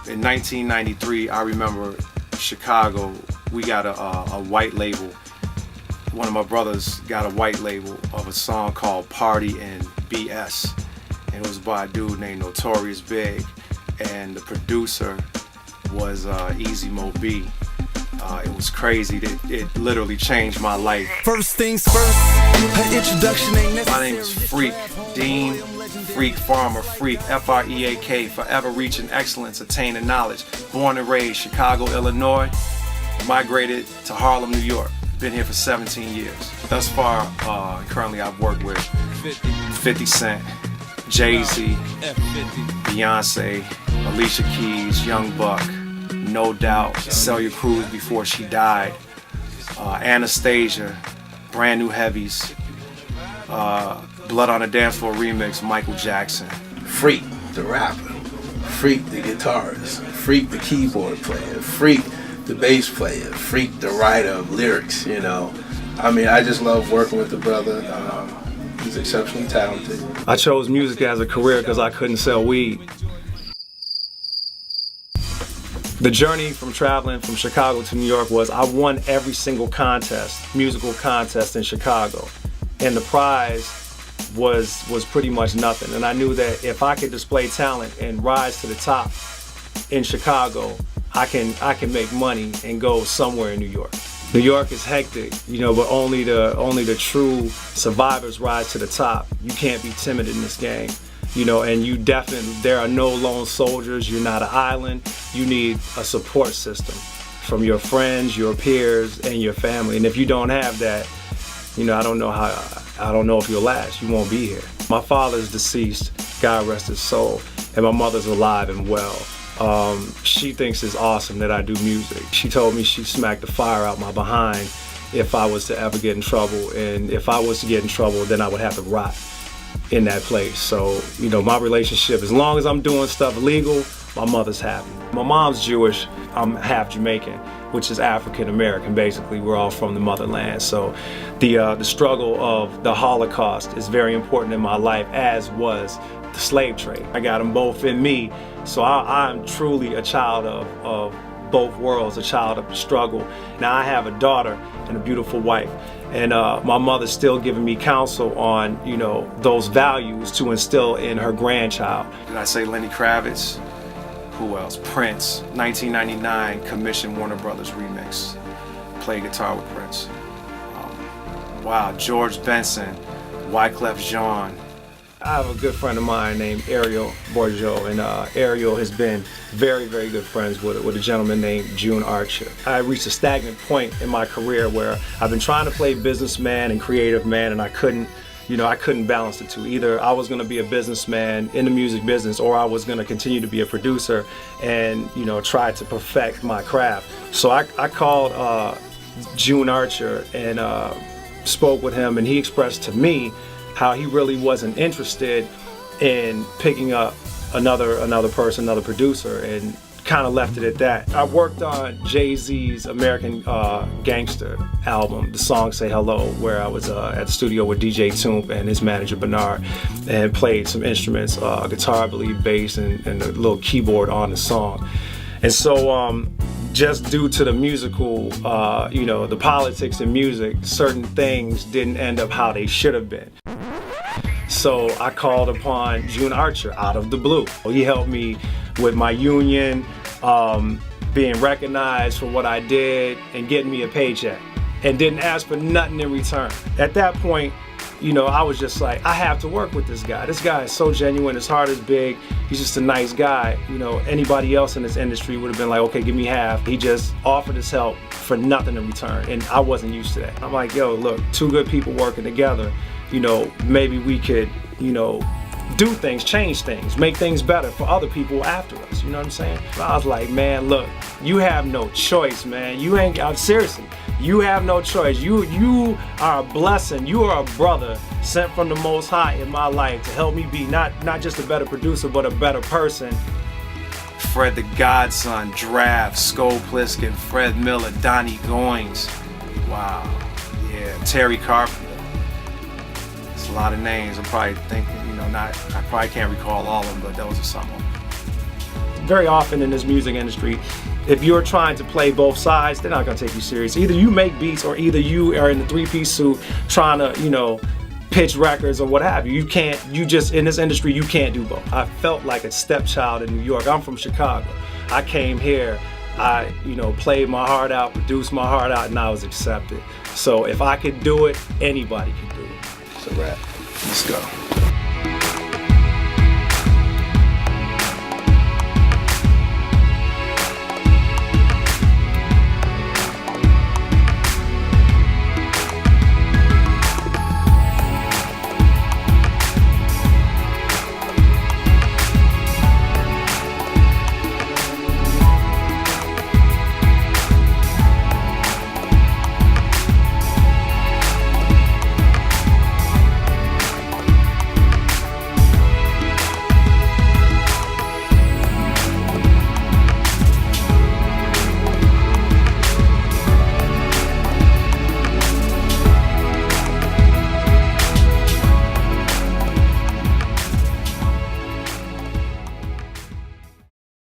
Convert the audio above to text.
in 1993, I remember Chicago, we got a white label. One of my brothers got a white label of a song called Party and BS. And it was by a dude named Notorious Big. And the producer was Easy Mo B. It was crazy. It literally changed my life. First things first, her introduction ain't necessary. My name is Freak, Dean, Freak Farmer, Freak, F.R.E.A.K, forever reaching excellence, attaining knowledge. Born and raised Chicago, Illinois, migrated to Harlem, New York. Been here for 17 years. Thus far, currently I've worked with 50 Cent, Jay-Z, Beyonce, Alicia Keys, Young Buck, No Doubt, Celia Cruz before she died, Anastasia, Brand New Heavies, Blood on the Dance Floor remix, Michael Jackson. Freak the rapper, Freak the guitarist, Freak the keyboard player, Freak the bass player, Freak the writer of lyrics, you know. I mean, I just love working with the brother. He's exceptionally talented. I chose music as a career because I couldn't sell weed. The journey from traveling from Chicago to New York was I won every single contest, musical contest in Chicago. And the prize was pretty much nothing. And I knew that if I could display talent and rise to the top in Chicago, I can make money and go somewhere in New York. New York is hectic, you know, but only the true survivors rise to the top. You can't be timid in this game. You know, and you definitely, there are no lone soldiers, you're not an island. You need a support system from your friends, your peers, and your family. And if you don't have that, you know, I don't know if you'll last, you won't be here. My father's deceased, God rest his soul, and my mother's alive and well. She thinks it's awesome that I do music. She told me she'd smack the fire out my behind if I was to ever get in trouble. And if I was to get in trouble, then I would have to rot in that place. So, you know, my relationship, as long as I'm doing stuff legal, my mother's happy. My mom's Jewish, I'm half Jamaican, which is African American, basically. We're all from the motherland. So the struggle of the Holocaust is very important in my life, as was the slave trade. I got them both in me. So I'm truly a child of both worlds, a child of the struggle. Now I have a daughter and a beautiful wife. And my mother's still giving me counsel on, you know, those values to instill in her grandchild. Did I say Lenny Kravitz? Who else? Prince, 1999 commissioned Warner Brothers remix. Play guitar with Prince. Wow, George Benson, Wyclef Jean. I have a good friend of mine named Ariel Bourgeau, and Ariel has been very, very good friends with a gentleman named June Archer. I reached a stagnant point in my career where I've been trying to play businessman and creative man, and I couldn't balance the two. Either I was going to be a businessman in the music business, or I was going to continue to be a producer and, you know, try to perfect my craft. So I called June Archer and spoke with him, and he expressed to me how he really wasn't interested in picking up another person, another producer, and kind of left it at that. I worked on Jay-Z's American Gangster album, the song Say Hello, where I was at the studio with DJ Toomp and his manager Bernard, and played some instruments, guitar, I believe, bass, and a little keyboard on the song. And so just due to the musical, you know, the politics in music, certain things didn't end up how they should have been. So I called upon June Archer out of the blue. He helped me with my union, being recognized for what I did, and getting me a paycheck, and didn't ask for nothing in return. At that point, you know, I was just like, I have to work with this guy. This guy is so genuine, his heart is big, he's just a nice guy. You know, anybody else in this industry would have been like, okay, give me half. He just offered his help for nothing in return, and I wasn't used to that. I'm like, yo, look, two good people working together, you know, maybe we could, you know, do things, change things, make things better for other people after us, you know what I'm saying? I was like, man, look, you have no choice, man. You ain't, seriously, you have no choice. You are a blessing. You are a brother sent from the Most High in my life to help me be not just a better producer, but a better person. Fred the Godson, Draft, Sko Pliskin, Fred Miller, Donnie Goines. Wow, yeah, Terry Carpenter. It's a lot of names. I'm probably thinking, you know, I probably can't recall all of them, but those are some of them. very often in this music industry, if you're trying to play both sides, they're not gonna take you serious. Either you make beats or either you are in the three-piece suit trying to, you know, pitch records or what have you. You just, in this industry, you can't do both. I felt like a stepchild in New York. I'm from Chicago. I came here, I, you know, played my heart out, produced my heart out, and I was accepted. So if I could do it, anybody can do it. It's a wrap. Let's go.